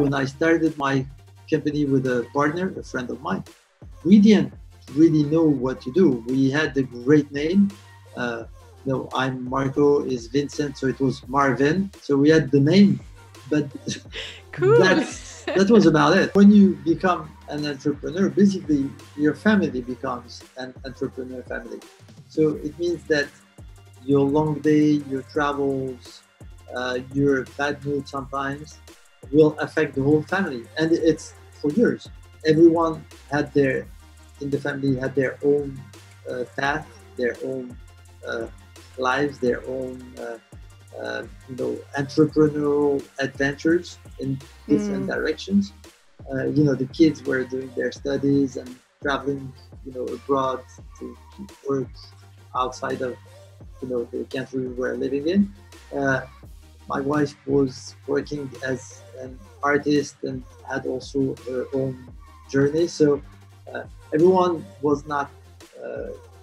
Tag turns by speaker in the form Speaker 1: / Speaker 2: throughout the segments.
Speaker 1: when I started my company with a partner, a friend of mine, we didn't really know what to do. We had the great name. I'm Marco, is Vincent, so it was Marvin. So we had the name, but
Speaker 2: cool.
Speaker 1: that was about it. When you become an entrepreneur, basically your family becomes an entrepreneur family. So it means that your long day, your travels, your bad mood sometimes will affect the whole family. And it's for years. Everyone in the family had their own path, their own lives, their own entrepreneurial adventures in different directions. The kids were doing their studies and traveling, abroad to work outside of, the country we were living in. My wife was working as an artist and had also her own journey. So everyone was not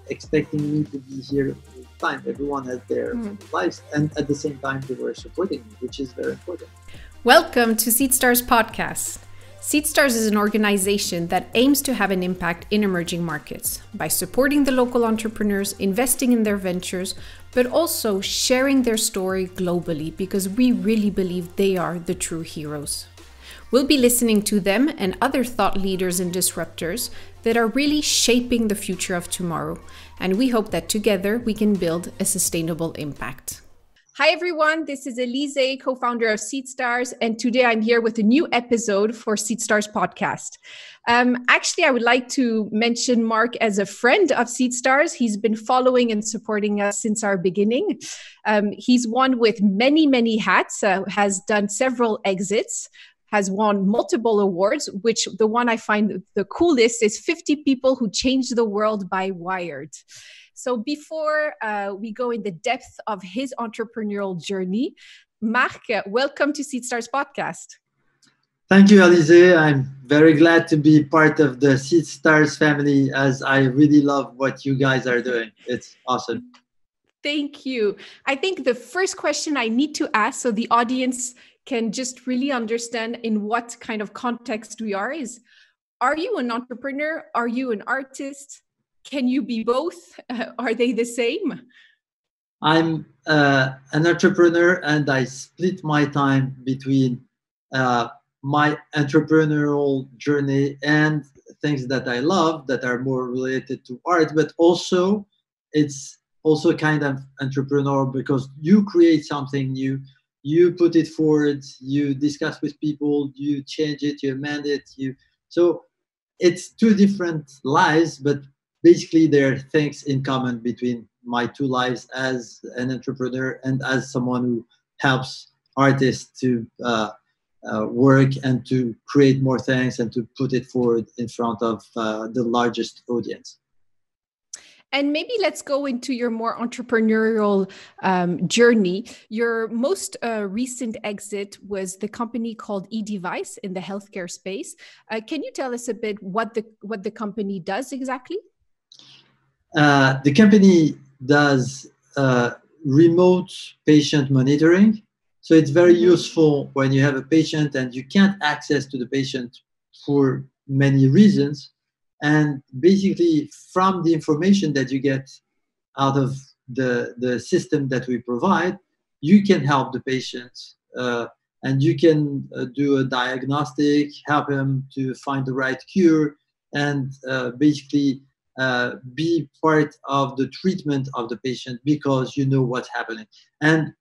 Speaker 1: expecting me to be here all the time. Everyone had their lives, and at the same time they were supporting me, which is very important.
Speaker 2: Welcome to Seedstars podcast. Seedstars is an organization that aims to have an impact in emerging markets by supporting the local entrepreneurs, investing in their ventures, but also sharing their story globally because we really believe they are the true heroes. We'll be listening to them and other thought leaders and disruptors that are really shaping the future of tomorrow. And we hope that together we can build a sustainable impact. Hi, everyone. This is Elise, co-founder of Seedstars. And today I'm here with a new episode for Seedstars podcast. Actually, I would like to mention Marc as a friend of Seedstars. He's been following and supporting us since our beginning. He's won with many, many hats, has done several exits, has won multiple awards, which the one I find the coolest is 50 People Who Changed the World by Wired. So before we go in the depth of his entrepreneurial journey, Marc, welcome to Seedstars podcast.
Speaker 1: Thank you, Alize. I'm very glad to be part of the Seedstars family, as I really love what you guys are doing. It's awesome.
Speaker 2: Thank you. I think the first question I need to ask so the audience can just really understand in what kind of context we are you an entrepreneur? Are you an artist? Can you be both? Are they the same?
Speaker 1: I'm an entrepreneur, and I split my time between my entrepreneurial journey and things that I love that are more related to art, but also it's also kind of entrepreneurial because you create something new, you put it forward, you discuss with people, you change it, you amend it, so it's two different lives, but basically there are things in common between my two lives as an entrepreneur and as someone who helps artists to work and to create more things and to put it forward in front of the largest audience.
Speaker 2: And maybe let's go into your more entrepreneurial journey. Your most recent exit was the company called eDevice in the healthcare space. Can you tell us a bit what the company does exactly?
Speaker 1: The company does remote patient monitoring. So it's very useful when you have a patient and you can't access to the patient for many reasons. And basically, from the information that you get out of the system that we provide, you can help the patient and you can do a diagnostic, help him to find the right cure, and basically be part of the treatment of the patient because you know what's happening. And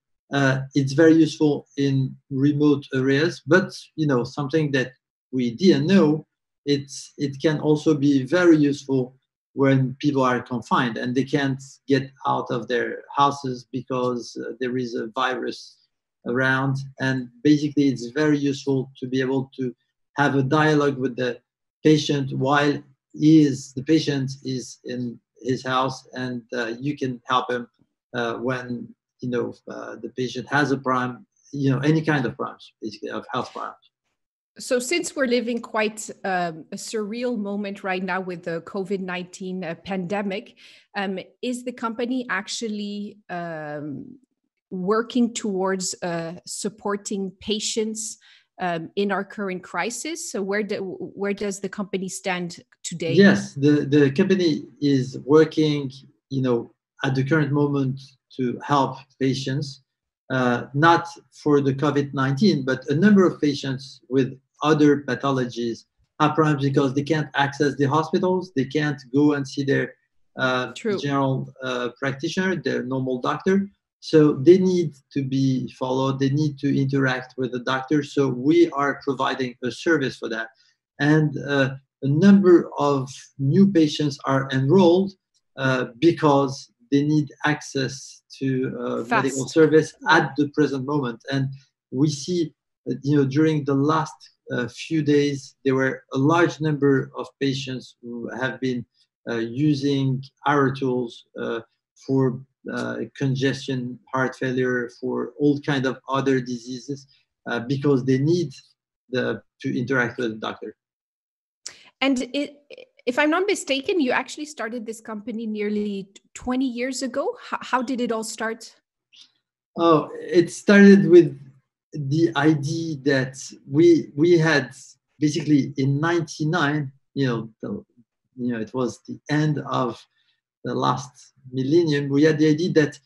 Speaker 1: it's very useful in remote areas, but something that we didn't know, it can also be very useful when people are confined and they can't get out of their houses because there is a virus around. And basically, it's very useful to be able to have a dialogue with the patient while the patient is in his house, and you can help him when the patient has a problem, any kind of problems, basically of health problems.
Speaker 2: So since we're living quite a surreal moment right now with the COVID-19 pandemic, is the company actually working towards supporting patients in our current crisis. So where does the company stand today?
Speaker 1: Yes, the company is working, at the current moment to help patients, not for the COVID-19, but a number of patients with other pathologies have problems because they can't access the hospitals, they can't go and see their general practitioner, their normal doctor. So they need to be followed, they need to interact with the doctor. So we are providing a service for that. And a number of new patients are enrolled because they need access to medical service at the present moment. And we see, during the last few days, there were a large number of patients who have been using our tools for congestion, heart failure, for all kind of other diseases, because they need to interact with the doctor.
Speaker 2: And if I'm not mistaken, you actually started this company nearly 20 years ago. How did it all start?
Speaker 1: Oh, it started with the idea that we had basically in '99, it was the end of the last millennium. We had the idea that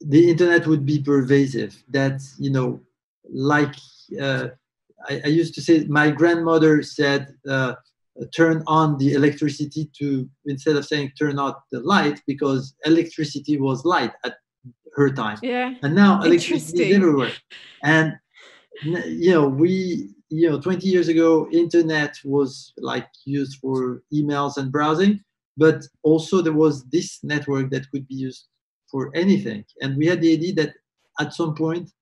Speaker 1: the internet would be pervasive. That I used to say, my grandmother said, turn on the electricity instead of saying turn out the light, because electricity was light at her time.
Speaker 2: Yeah.
Speaker 1: And now electricity is everywhere. And, 20 years ago, internet was used for emails and browsing, but also there was this network that could be used for anything. And we had the idea that at some point,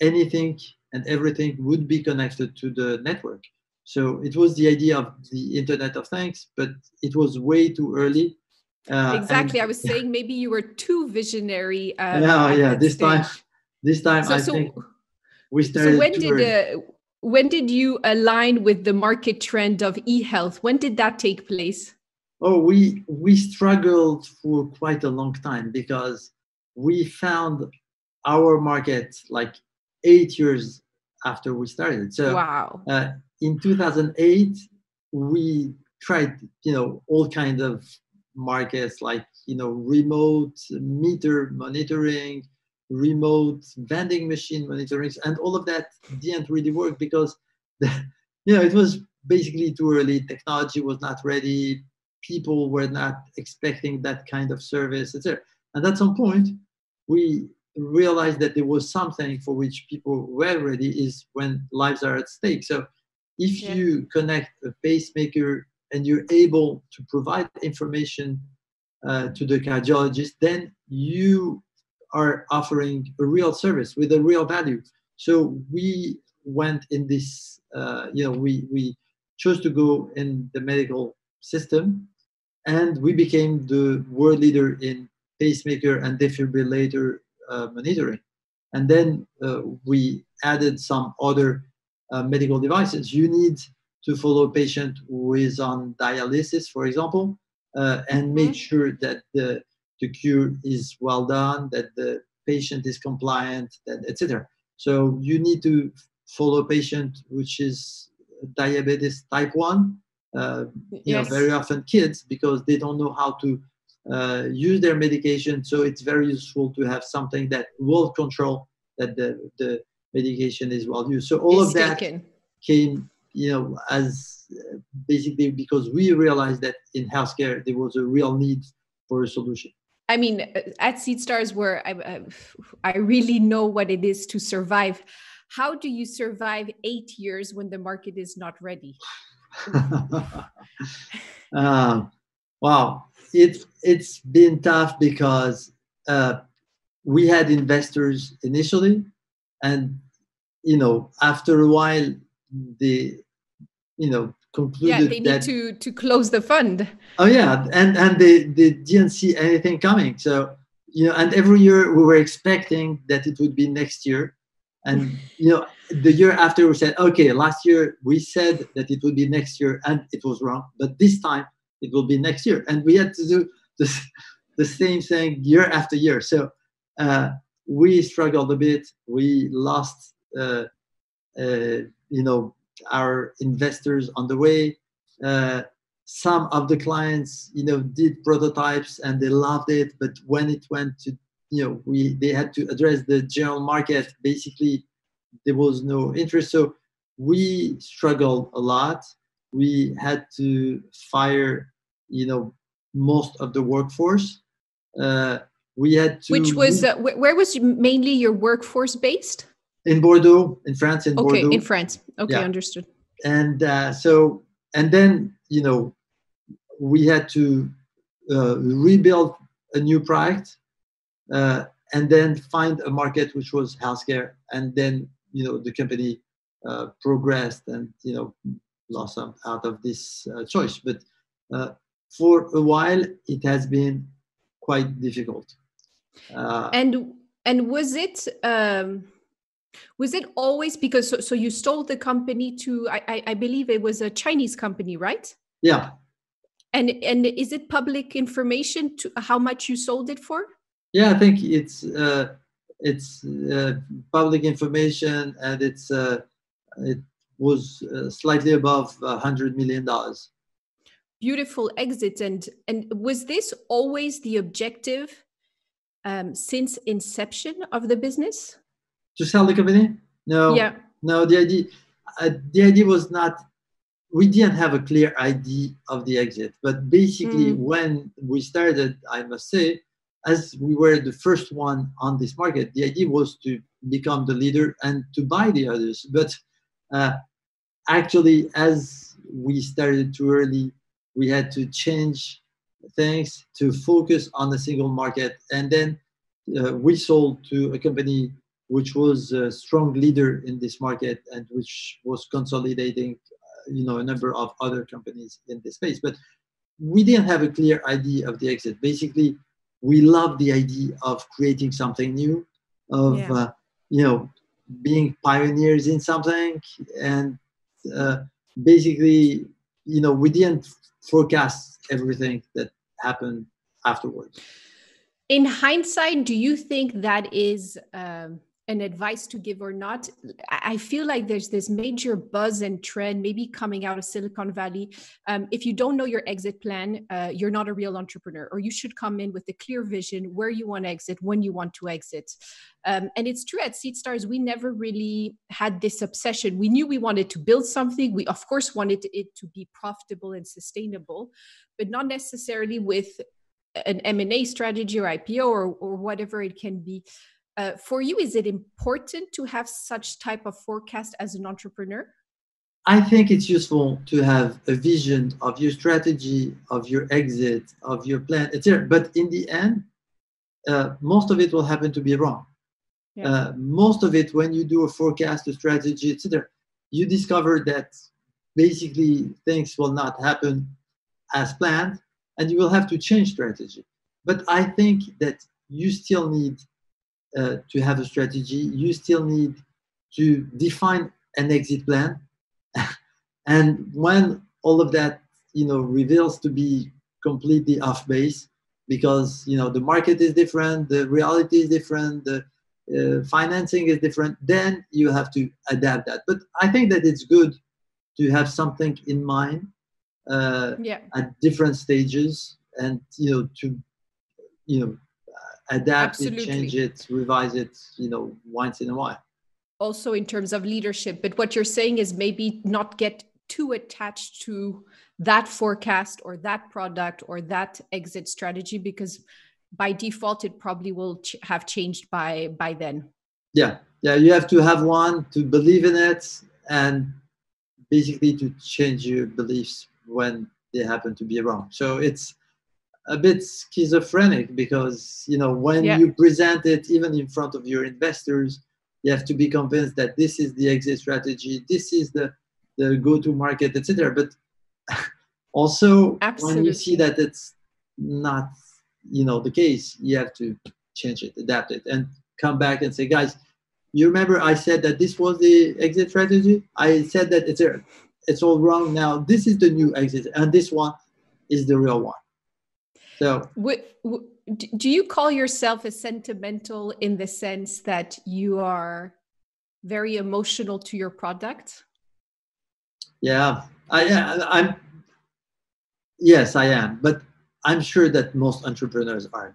Speaker 1: anything and everything would be connected to the network. So it was the idea of the Internet of Things, but it was way too early.
Speaker 2: Exactly. I was saying maybe you were too visionary.
Speaker 1: This time I think we started.
Speaker 2: So when did you align with the market trend of e-health? When did that take place?
Speaker 1: Oh, we struggled for quite a long time because we found our market 8 years after we started. So
Speaker 2: wow.
Speaker 1: In 2008, we tried, all kinds of markets remote meter monitoring, remote vending machine monitoring, and all of that didn't really work because, it was basically too early. Technology was not ready. People were not expecting that kind of service, etc. And at some point, we realized that there was something for which people were ready, is when lives are at stake. So if you connect a pacemaker and you're able to provide information to the cardiologist, then you are offering a real service with a real value. So we went in this, we chose to go in the medical system, and we became the world leader in pacemaker and defibrillator monitoring. And then we added some other medical devices. You need to follow a patient who is on dialysis, for example, and make sure that the cure is well done, that the patient is compliant, etc. So you need to follow a patient which is diabetes type 1, very often kids, because they don't know how to use their medication. So it's very useful to have something that will control that the medication is well used. So all of that came, as basically because we realized that in healthcare there was a real need for a solution.
Speaker 2: I mean, at Seedstars, where I really know what it is to survive. How do you survive 8 years when the market is not ready?
Speaker 1: Wow, it's been tough because we had investors initially, and after a while they concluded
Speaker 2: they need to close the fund.
Speaker 1: Oh yeah, and they didn't see anything coming. So and every year we were expecting that it would be next year, and the year after we said, okay, last year we said that it would be next year, and it was wrong, but this time it will be next year, and we had to do the same thing year after year. So we struggled a bit. We lost you know, our investors on the way. Some of the clients, you know, did prototypes and they loved it, but when it went to, you know, they had to address the general market. Basically, there was no interest. So we struggled a lot. We had to fire, you know, most of the workforce. Uh, we had to.
Speaker 2: Which was where was mainly your workforce based?
Speaker 1: In Bordeaux, in France, in Bordeaux.
Speaker 2: Okay, in France. Okay, yeah. Understood.
Speaker 1: And so, and then, you know, we had to rebuild a new product, and then find a market which was healthcare. And then, you know, the company progressed and, you know, blossomed out of this choice. But for a while, it has been quite difficult.
Speaker 2: And was it always because so you sold the company to I believe it was a Chinese company, right?
Speaker 1: Yeah.
Speaker 2: And is it public information to how much you sold it for?
Speaker 1: Yeah, I think it's public information, and it was slightly above $100 million.
Speaker 2: Beautiful exit. And was this always the objective since inception of the business?
Speaker 1: To sell the company? No.
Speaker 2: Yeah.
Speaker 1: No, the idea was not. We didn't have a clear idea of the exit, but basically when we started, I must say, as we were the first one on this market, the idea was to become the leader and to buy the others. But actually, as we started too early, we had to change things to focus on a single market. And then we sold to a company which was a strong leader in this market and which was consolidating, you know, a number of other companies in this space. But we didn't have a clear idea of the exit. Basically, we loved the idea of creating something new, of you know, being pioneers in something, and basically, you know, we didn't forecast everything that happened afterwards.
Speaker 2: In hindsight, do you think that is an advice to give or not? I feel like there's this major buzz and trend maybe coming out of Silicon Valley. If you don't know your exit plan, you're not a real entrepreneur, or you should come in with a clear vision where you want to exit, when you want to exit. And it's true, at Seedstars, we never really had this obsession. We knew we wanted to build something. We, of course, wanted it to be profitable and sustainable, but not necessarily with an M&A strategy or IPO or whatever it can be. For you, is it important to have such type of forecast as an entrepreneur?
Speaker 1: I think it's useful to have a vision of your strategy, of your exit, of your plan, etc. But in the end, most of it will happen to be wrong. Yeah. Most of it, when you do a forecast, a strategy, etc., you discover that basically things will not happen as planned, and you will have to change strategy. But I think that you still need to have a strategy. You still need to define an exit plan. And when all of that, you know, reveals to be completely off base, because, you know, the market is different, the reality is different, the financing is different, then you have to adapt that. But I think that it's good to have something in mind at different stages, and, you know, to, you know, adapt it, change it, revise it, you know, once in a while.
Speaker 2: Also in terms of leadership, but what you're saying is maybe not get too attached to that forecast or that product or that exit strategy, because by default it probably will have changed by then.
Speaker 1: Yeah, you have to have one, to believe in it, and basically to change your beliefs when they happen to be wrong. So it's a bit schizophrenic, because, you know, when you present it even in front of your investors, you have to be convinced that this is the exit strategy, this is the go-to market, etc. But also, when you see that it's not, you know, the case, you have to change it, adapt it, and come back and say, guys, you remember I said that this was the exit strategy? I said that it's all wrong now. This is the new exit, and this one is the real one. So,
Speaker 2: do you call yourself a sentimental in the sense that you are very emotional to your product?
Speaker 1: Yeah, I'm. Yes, I am, but I'm sure that most entrepreneurs are.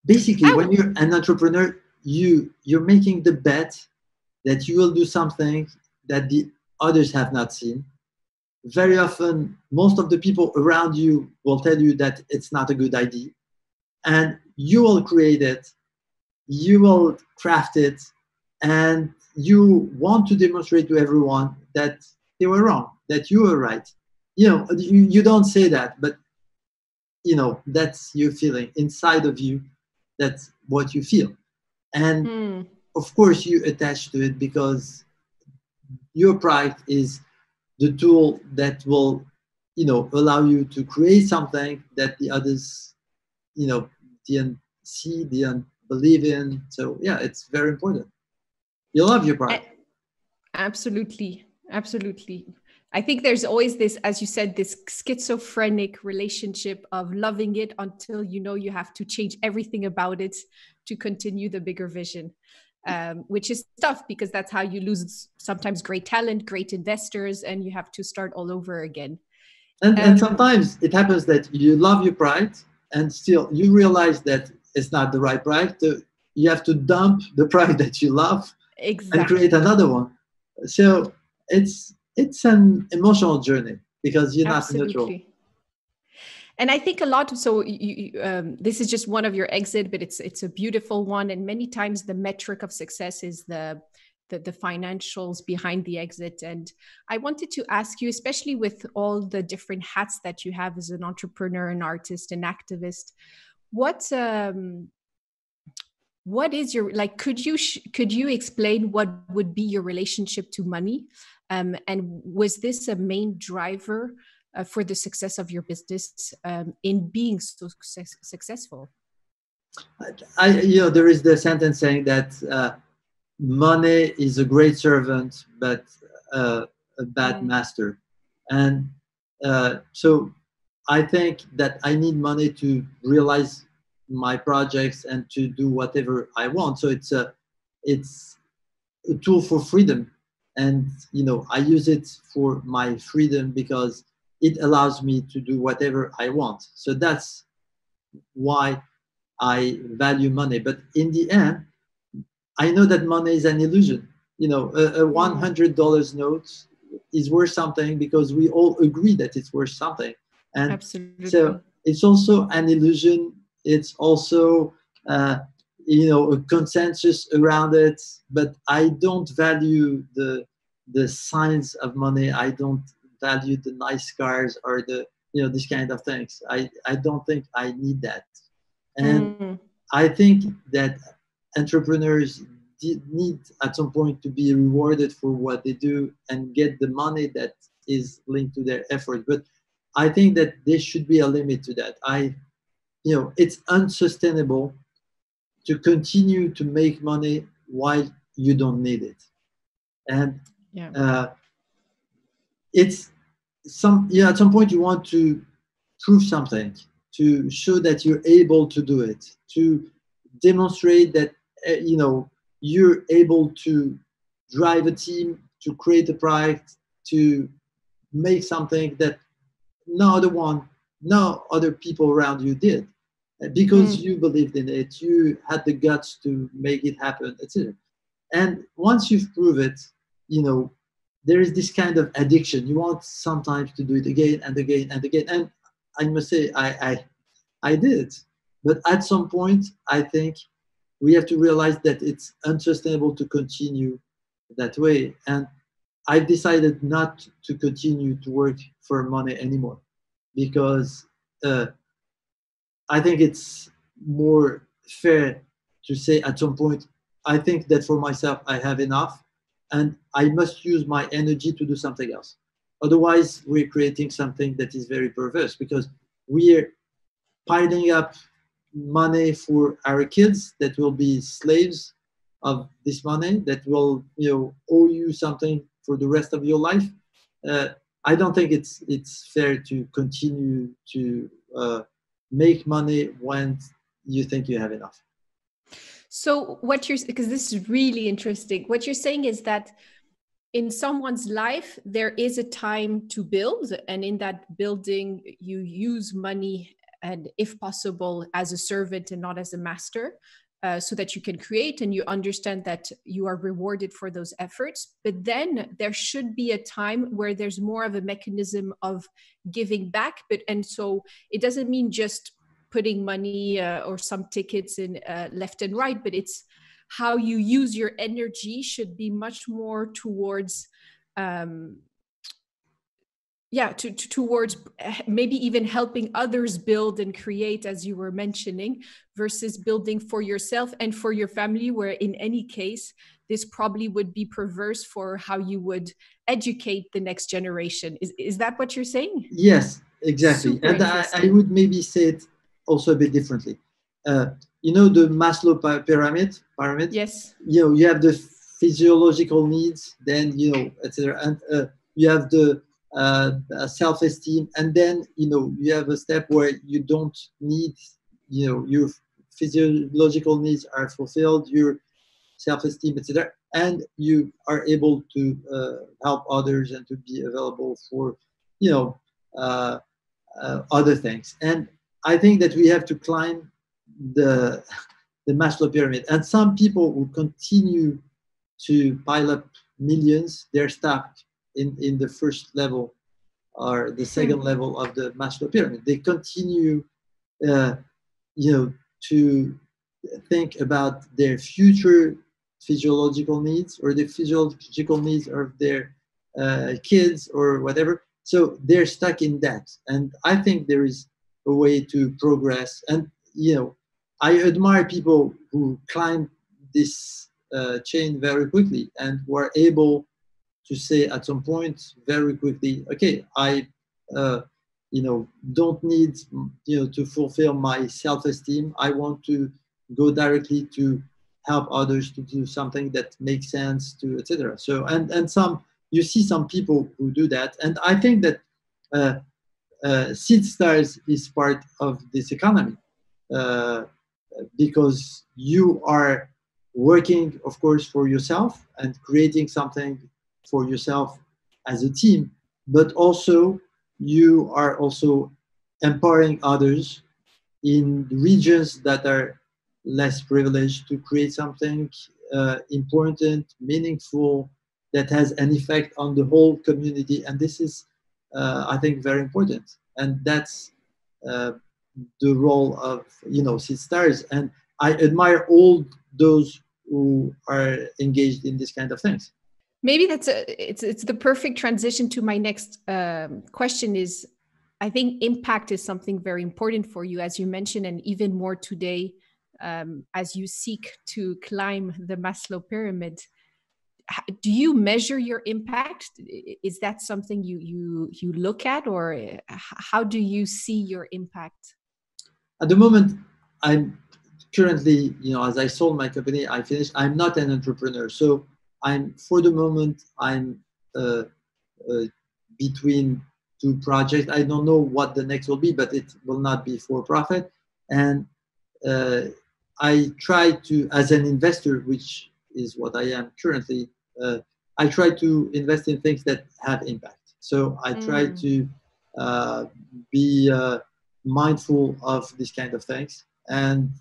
Speaker 1: Basically, when you're an entrepreneur, you're making the bet that you will do something that the others have not seen. Very often, most of the people around you will tell you that it's not a good idea, and you will create it, you will craft it, and you want to demonstrate to everyone that they were wrong, that you were right. You don't say that, but that's your feeling inside of you. That's what you feel. And of course you attach to it because your pride is the tool that will allow you to create something that the others didn't see, didn't believe in. So yeah, it's very important. You love your pride.
Speaker 2: Absolutely. I think there's always this, as you said, this schizophrenic relationship of loving it until you have to change everything about it to continue the bigger vision, which is tough because that's how you lose sometimes great talent, great investors, and you have to start all over again.
Speaker 1: And sometimes it happens that you love your pride and still you realize that it's not the right pride. So you have to dump the pride that you love and create another one. So it's an emotional journey because you're not neutral.
Speaker 2: And I think a lot. So this is just one of your exit, but it's a beautiful one. And many times the metric of success is the financials behind the exit. And I wanted to ask you, especially with all the different hats that you have as an entrepreneur, an artist, an activist, what is your, like, could you explain what would be your relationship to money? And was this a main driver for the success of your business in being so successful?
Speaker 1: There is the sentence saying that money is a great servant, but a bad master. And so I think that I need money to realize my projects and to do whatever I want. So it's a tool for freedom. And, I use it for my freedom because it allows me to do whatever I want. So that's why I value money. But in the end, I know that money is an illusion. A $100 note is worth something because we all agree that it's worth something. And
Speaker 2: absolutely.
Speaker 1: So it's also an illusion. It's also, a consensus around it. But I don't value the signs of money. I don't value the nice cars or this kind of things. I don't think I need that. And I think that entrepreneurs need at some point to be rewarded for what they do and get the money that is linked to their effort. But I think that there should be a limit to that. It's unsustainable to continue to make money while you don't need it. And it's at some point you want to prove something, to show that you're able to do it, to demonstrate that you're able to drive a team, to create a product, to make something that no other people around you did, because you believed in it, you had the guts to make it happen, etc. And once you've proved it, there is this kind of addiction. You want sometimes to do it again and again and again. And I must say, I did it. But at some point, I think we have to realize that it's unsustainable to continue that way. And I've decided not to continue to work for money anymore because I think it's more fair to say at some point, I think that for myself, I have enough and I must use my energy to do something else. Otherwise, we're creating something that is very perverse because we're piling up money for our kids that will be slaves of this money, that will owe you something for the rest of your life. I don't think it's fair to continue to make money when you think you have enough.
Speaker 2: So what you're, because this is really interesting, what you're saying is that in someone's life, there is a time to build, and in that building, you use money, and if possible, as a servant and not as a master, so that you can create and you understand that you are rewarded for those efforts. But then there should be a time where there's more of a mechanism of giving back. And so it doesn't mean just putting money or some tickets in left and right, but it's how you use your energy should be much more towards towards maybe even helping others build and create, as you were mentioning, versus building for yourself and for your family, where in any case this probably would be perverse for how you would educate the next generation. Is that what you're saying?
Speaker 1: Yes, exactly.
Speaker 2: Super
Speaker 1: And I would maybe say it also a bit differently. You know the Maslow pyramid?
Speaker 2: Yes.
Speaker 1: You know, you have the physiological needs, then, you know, etc. And you have the self-esteem, and then, you know, you have a step where you don't need, you know, your physiological needs are fulfilled, your self-esteem, etc., and you are able to help others and to be available for, you know, uh, other things. And I think that we have to climb the the Maslow pyramid. And some people will continue to pile up millions. They're stuck in the first level or the second level of the Maslow pyramid. They continue, you know, to think about their future physiological needs or the physiological needs of their kids or whatever. So they're stuck in that. And I think there is a way to progress. And, you know, I admire people who climb this chain very quickly and who are able to say at some point very quickly, okay, I, you know, don't need, you know, to fulfill my self-esteem. I want to go directly to help others to do something that makes sense to, etc. So, and some, you see some people who do that. And I think that Seedstars is part of this economy. Because you are working, of course, for yourself and creating something for yourself as a team, but also you are also empowering others in regions that are less privileged to create something important, meaningful, that has an effect on the whole community. And this is, I think, very important. And that's the role of, you know, Seedstars. And I admire all those who are engaged in this kind of things.
Speaker 2: Maybe it's the perfect transition to my next question. Is, I think impact is something very important for you, as you mentioned, and even more today, as you seek to climb the Maslow pyramid. Do you measure your impact? Is that something you look at, or how do you see your impact?
Speaker 1: At the moment, I'm currently, you know, as I sold my company, I finished. I'm not an entrepreneur, so I'm, for the moment, I'm uh, between two projects. I don't know what the next will be, but it will not be for profit. And I try to, as an investor, which is what I am currently, I try to invest in things that have impact. So I try to be mindful of these kind of things. And,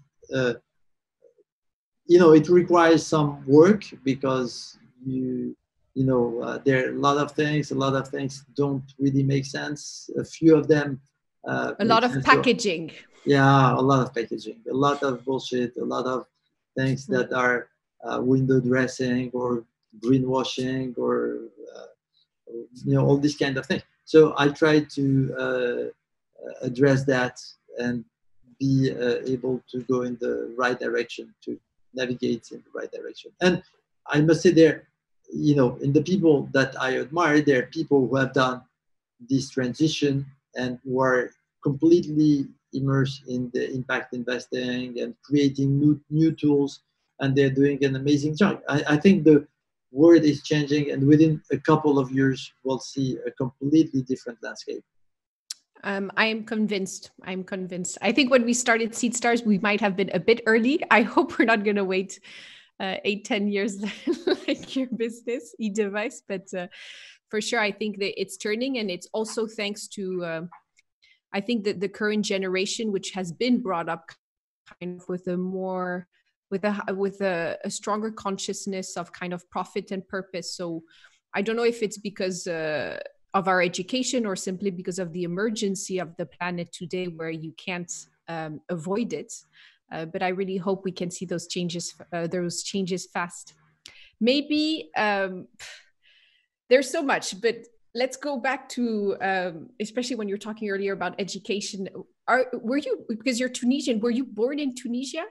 Speaker 1: you know, it requires some work because you know, there are a lot of things don't really make sense. A few of them
Speaker 2: a lot of packaging.
Speaker 1: Yeah, a lot of packaging, a lot of bullshit, a lot of things that are window dressing or greenwashing or you know, all these kind of things. So I try to address that and be able to go in the right direction, to navigate in the right direction. And I must say, there, you know, in the people that I admire, there are people who have done this transition and who are completely immersed in the impact investing and creating new tools, and they're doing an amazing job. I think the world is changing, and within a couple of years, we'll see a completely different landscape.
Speaker 2: I am convinced. I'm convinced. I think when we started Seedstars, we might have been a bit early. I hope we're not going to wait 8-10 years like your business, e-device. But for sure, I think that it's turning, and it's also thanks to, I think that the current generation, which has been brought up kind of with a more, with a stronger consciousness of kind of profit and purpose. So I don't know if it's because of our education or simply because of the emergency of the planet today where you can't avoid it. But I really hope we can see those changes fast. Maybe there's so much, but let's go back to, especially when you're talking earlier about education. Were you, because you're Tunisian, were you born in Tunisia?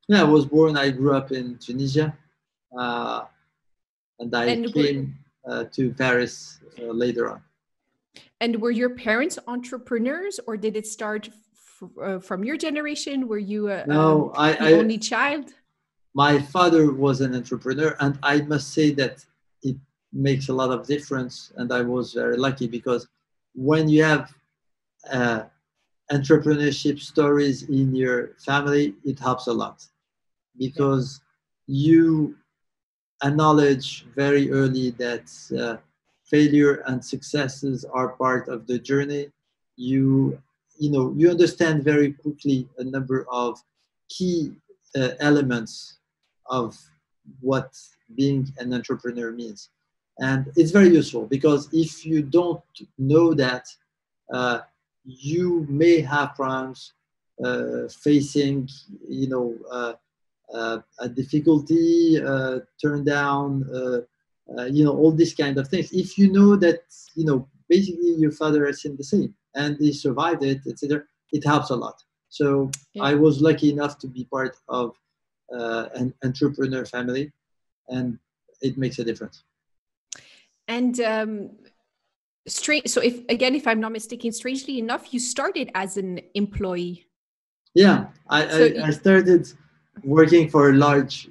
Speaker 1: Yeah, I grew up in Tunisia, and I came to Paris later on.
Speaker 2: And were your parents entrepreneurs, or did it start from your generation? Were you the only child?
Speaker 1: My father was an entrepreneur, and I must say that it makes a lot of difference. And I was very lucky because when you have entrepreneurship stories in your family, it helps a lot because you acknowledge very early that failure and successes are part of the journey. You understand very quickly a number of key elements of what being an entrepreneur means, and it's very useful because if you don't know that, you may have problems facing a difficulty, turn down, all these kind of things. If you know that, basically your father has seen the same and he survived it, etc., it helps a lot. So I was lucky enough to be part of an entrepreneur family, and it makes a difference.
Speaker 2: And so if I'm not mistaken, strangely enough, you started as an employee.
Speaker 1: Yeah, I started working for a large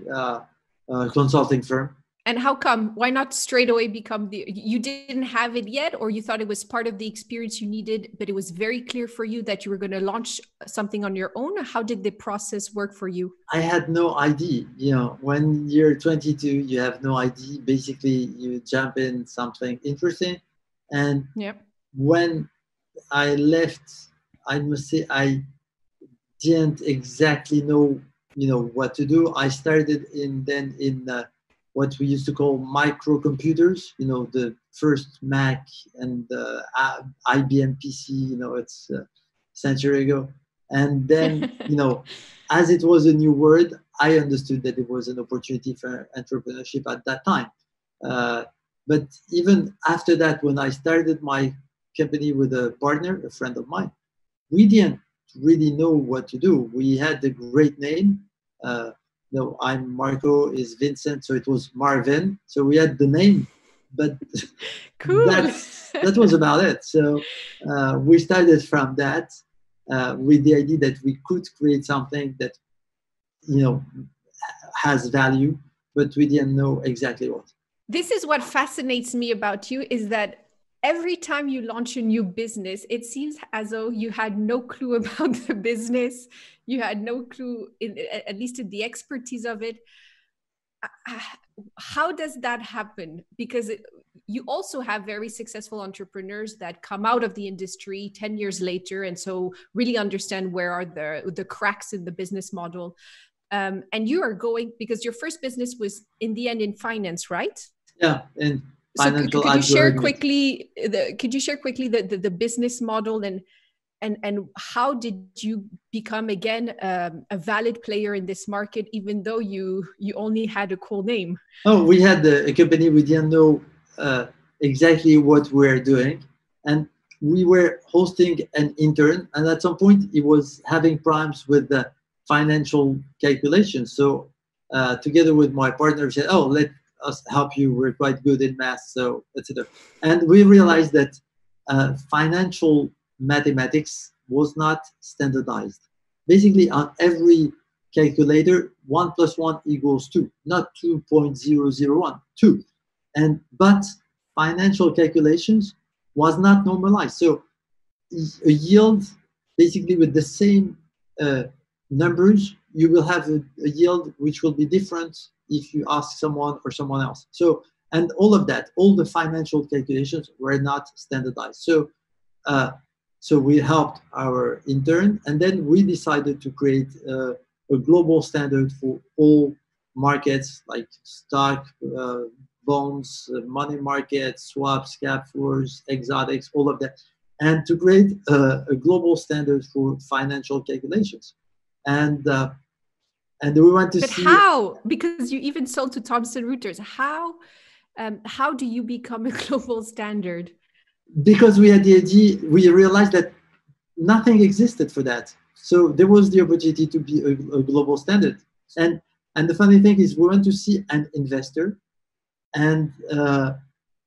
Speaker 1: consulting firm.
Speaker 2: And how come? Why not straight away become you didn't have it yet, or you thought it was part of the experience you needed, but it was very clear for you that you were going to launch something on your own? How did the process work for you?
Speaker 1: I had no idea. When you're 22, you have no idea. Basically, you jump in something interesting. And when I left, I must say I didn't exactly know what to do. I started in what we used to call microcomputers, the first Mac and IBM PC, it's a century ago. And then, as it was a new word, I understood that it was an opportunity for entrepreneurship at that time. But even after that, when I started my company with a partner, a friend of mine, we didn't really know what to do. We had a great name. I'm Marco, is Vincent, so it was Marvin. So we had the name, but
Speaker 2: cool.
Speaker 1: that was about it. So we started from that with the idea that we could create something that has value, but we didn't know exactly what.
Speaker 2: This is what fascinates me about you, is that every time you launch a new business, it seems as though you had no clue about the business. You had no clue, at least in the expertise of it. How does that happen? Because you also have very successful entrepreneurs that come out of the industry 10 years later, and so really understand where are the cracks in the business model. And you are going, because your first business was in the end in finance, right?
Speaker 1: Yeah, and
Speaker 2: so could you share quickly the business model and how did you become again a valid player in this market, even though you only had a cool name?
Speaker 1: Oh, we had a company, we didn't know exactly what we were doing, and we were hosting an intern, and at some point he was having problems with the financial calculations. So together with my partner, we said, "Oh, let us help you. We're quite good in math." So etc. And we realized that financial mathematics was not standardized. Basically, on every calculator, 1 + 1 = 2, not 2.001, 2. But financial calculations was not normalized. So a yield, basically with the same numbers, you will have a yield which will be different if you ask someone or someone else. So, and all of that, all the financial calculations were not standardized. Uh, so we helped our intern, and then we decided to create a global standard for all markets like stock, bonds, money markets, swaps, cap floors, exotics, all of that, and to create a global standard for financial calculations. And and we want to
Speaker 2: But
Speaker 1: see.
Speaker 2: how? Because you even sold to Thomson Reuters. How do you become a global standard?
Speaker 1: Because we had the idea, we realized that nothing existed for that. So there was the opportunity to be a global standard. And the funny thing is, we went to see an investor, and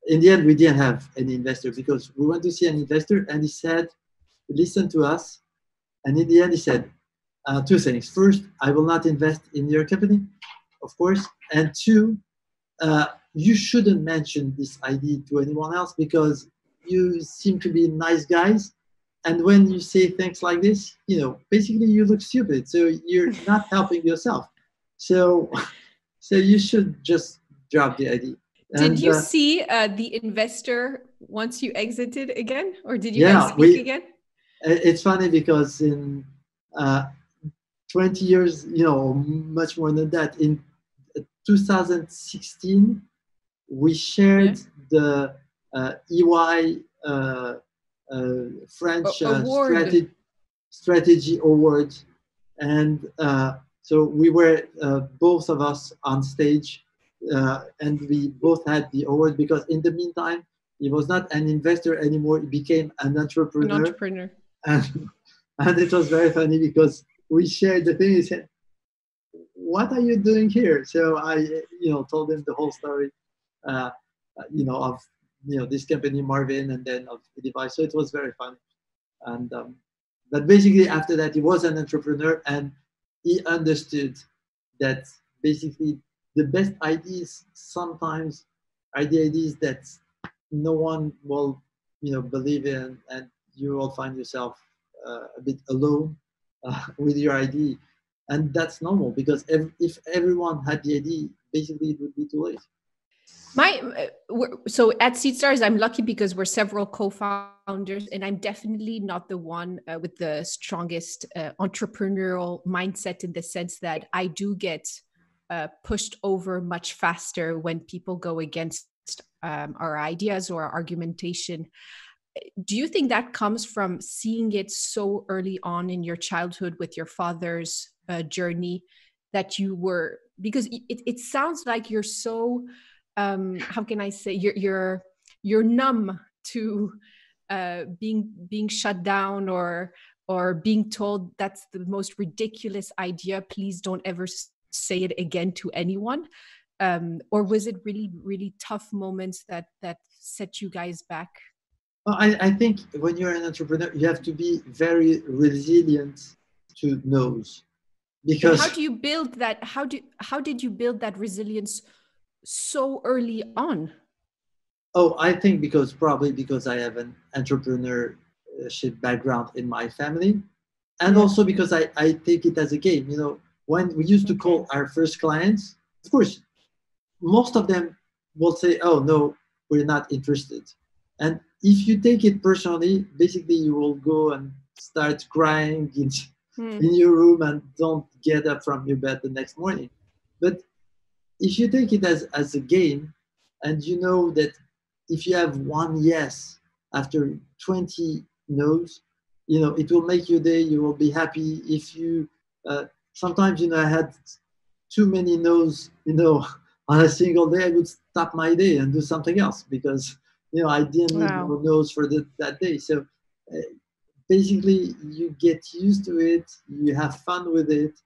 Speaker 1: in the end, we didn't have any investor because we went to see an investor, and he said, "Listen to us." And in the end, he said two things. First, I will not invest in your company, of course, and two, you shouldn't mention this idea to anyone else because you seem to be nice guys. And when you say things like this, basically you look stupid. So you're not helping yourself. So, so you should just drop the idea.
Speaker 2: Did you see the investor once you exited again, or did you guys speak again?
Speaker 1: It's funny because in 20 years, much more than that, in 2016, we shared the EY French strategy award, and so we were both of us on stage, and we both had the award because in the meantime he was not an investor anymore; he became an entrepreneur. And it was very funny because we shared the thing. He said, "What are you doing here?" So I, told him the whole story, of this company Marvin, and then of the device. So it was very funny. And but basically after that, he was an entrepreneur, and he understood that basically the best ideas sometimes are the ideas that no one will believe in, and you will find yourself a bit alone with your idea. And that's normal because if everyone had the idea, basically it would be too late.
Speaker 2: So at Seedstars, I'm lucky because we're several co-founders, and I'm definitely not the one with the strongest entrepreneurial mindset, in the sense that I do get pushed over much faster when people go against our ideas or our argumentation. Do you think that comes from seeing it so early on in your childhood with your father's journey, that you were, because it sounds like you're so how can I say, you're numb to being shut down or being told that's the most ridiculous idea, please don't ever say it again to anyone, or was it really, really tough moments that set you guys back?
Speaker 1: Well, I think when you're an entrepreneur, you have to be very resilient to no's. Because
Speaker 2: how do you build that? How did you build that resilience so early on?
Speaker 1: Oh, I think probably because I have an entrepreneurship background in my family, and also because I take it as a game. When we used to call our first clients, of course, most of them will say, "Oh no, we're not interested." And if you take it personally, basically you will go and start crying in your room and don't get up from your bed the next morning. But if you take it as a game, and you know that if you have one yes after 20 no's, it will make your day, you will be happy. If you sometimes I had too many no's on a single day, I would stop my day and do something else because I didn't need more no's for that day. So basically you get used to it, you have fun with it,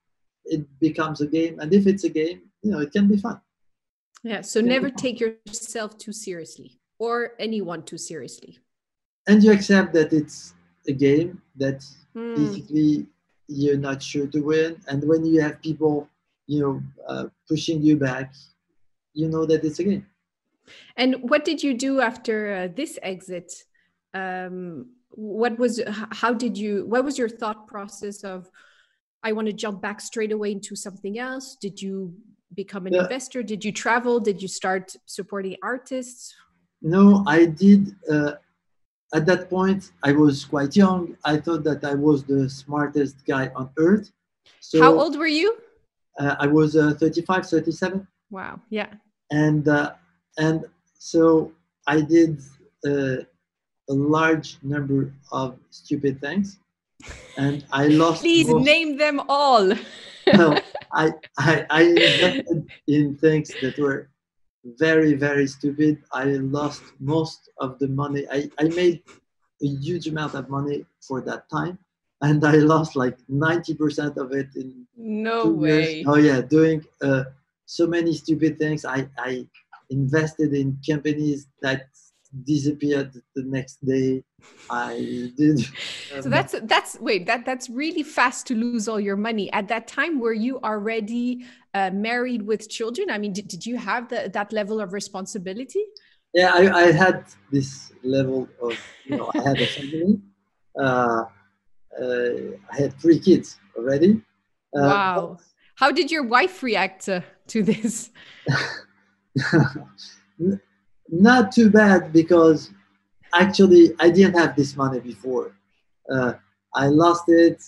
Speaker 1: it becomes a game, and if it's a game, it can be fun.
Speaker 2: Yeah, so never take yourself too seriously or anyone too seriously.
Speaker 1: And you accept that it's a game, that basically you're not sure to win. And when you have people, pushing you back, you know that it's a game.
Speaker 2: And what did you do after this exit? what was your thought process of, I want to jump back straight away into something else? Did you become an investor? Did you travel? Did you start supporting artists?
Speaker 1: No, I did. At that point, I was quite young. I thought that I was the smartest guy on earth. So
Speaker 2: how old were you?
Speaker 1: I was 35, 37.
Speaker 2: Wow. Yeah.
Speaker 1: And so I did a large number of stupid things, and I lost.
Speaker 2: Please name them all.
Speaker 1: Well, I invested in things that were very, very stupid. I lost most of the money. I made a huge amount of money for that time, and I lost like 90% of it in
Speaker 2: No
Speaker 1: 2 years.
Speaker 2: way.
Speaker 1: Oh yeah, doing so many stupid things. I invested in companies that disappeared the next day. I did.
Speaker 2: So that's really fast to lose all your money. At that time, were you already married with children? I mean, did you have that level of responsibility?
Speaker 1: Yeah, I had this level of, I had a family. I had 3 kids already.
Speaker 2: Wow. How did your wife react to this?
Speaker 1: Not too bad, because actually I didn't have this money before. I lost it.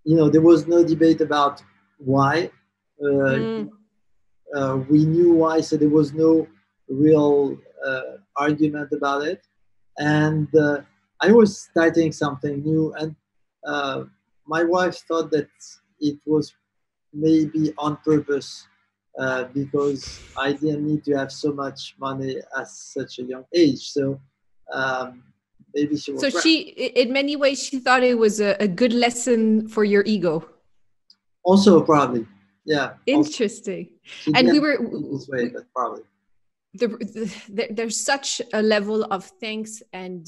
Speaker 1: There was no debate about why. We knew why, so there was no real argument about it. And I was starting something new, and my wife thought that it was maybe on purpose, because I didn't need to have so much money at such a young age. So maybe she was.
Speaker 2: So in many ways, she thought it was a good lesson for your ego.
Speaker 1: Also, probably, yeah.
Speaker 2: Interesting.
Speaker 1: Also, and we were this way, but probably.
Speaker 2: There's such a level of thanks and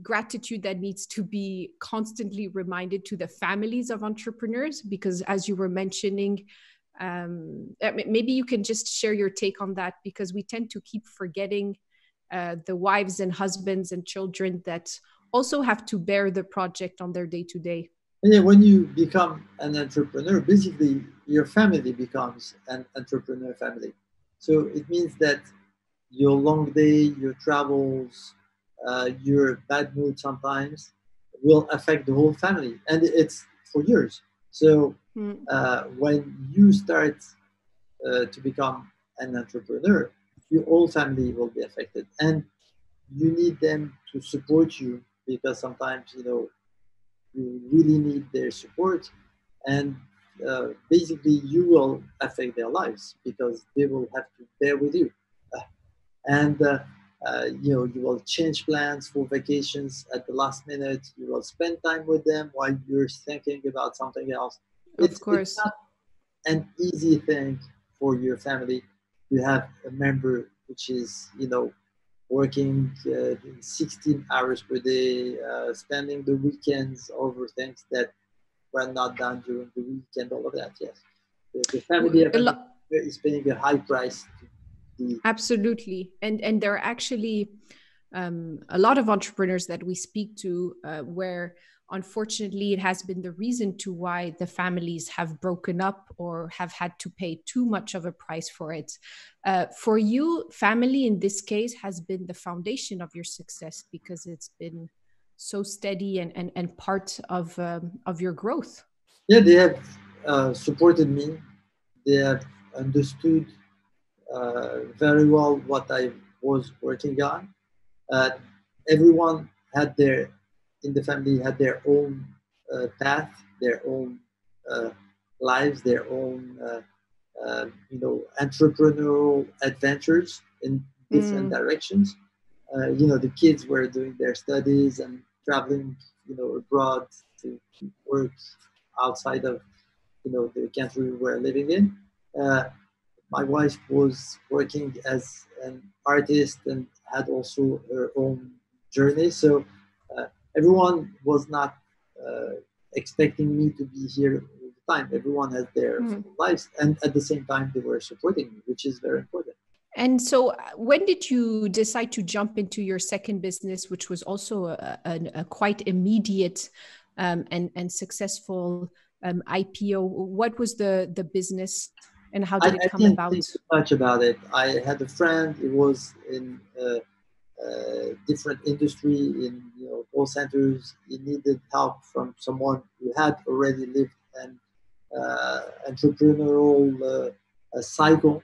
Speaker 2: gratitude that needs to be constantly reminded to the families of entrepreneurs, because as you were mentioning, maybe you can just share your take on that, because we tend to keep forgetting the wives and husbands and children that also have to bear the project on their day-to-day.
Speaker 1: Yeah, when you become an entrepreneur, basically your family becomes an entrepreneur family. So it means that your long day, your travels, your bad mood sometimes will affect the whole family, and it's for years. So when you start to become an entrepreneur, your whole family will be affected, and you need them to support you, because sometimes you really need their support, and basically you will affect their lives, because they will have to bear with you, and you will change plans for vacations at the last minute. You will spend time with them while you're thinking about something else.
Speaker 2: Of course,
Speaker 1: it's not an easy thing for your family to have a member which is working 16 hours per day, spending the weekends over things that were not done during the week, and all of that. Yes, the family is paying a high price.
Speaker 2: Absolutely, and there are actually a lot of entrepreneurs that we speak to where unfortunately it has been the reason to why the families have broken up or have had to pay too much of a price for it. For you, family in this case has been the foundation of your success, because it's been so steady and part of your growth.
Speaker 1: Yeah, they have supported me. They have understood very well what I was working on. Everyone in the family had their own path, their own lives, their own entrepreneurial adventures in different directions. The kids were doing their studies and traveling, abroad to work outside of, the country we were living in. My wife was working as an artist and had also her own journey. So everyone was not expecting me to be here all the time. Everyone has their lives, and at the same time, they were supporting me, which is very important.
Speaker 2: And so, when did you decide to jump into your second business, which was also a quite immediate and successful IPO? What was the business, and how did it
Speaker 1: I
Speaker 2: come
Speaker 1: didn't think
Speaker 2: about?
Speaker 1: too much about it. I had a friend. It was in different industry in call centers. He needed help from someone who had already lived an entrepreneurial cycle,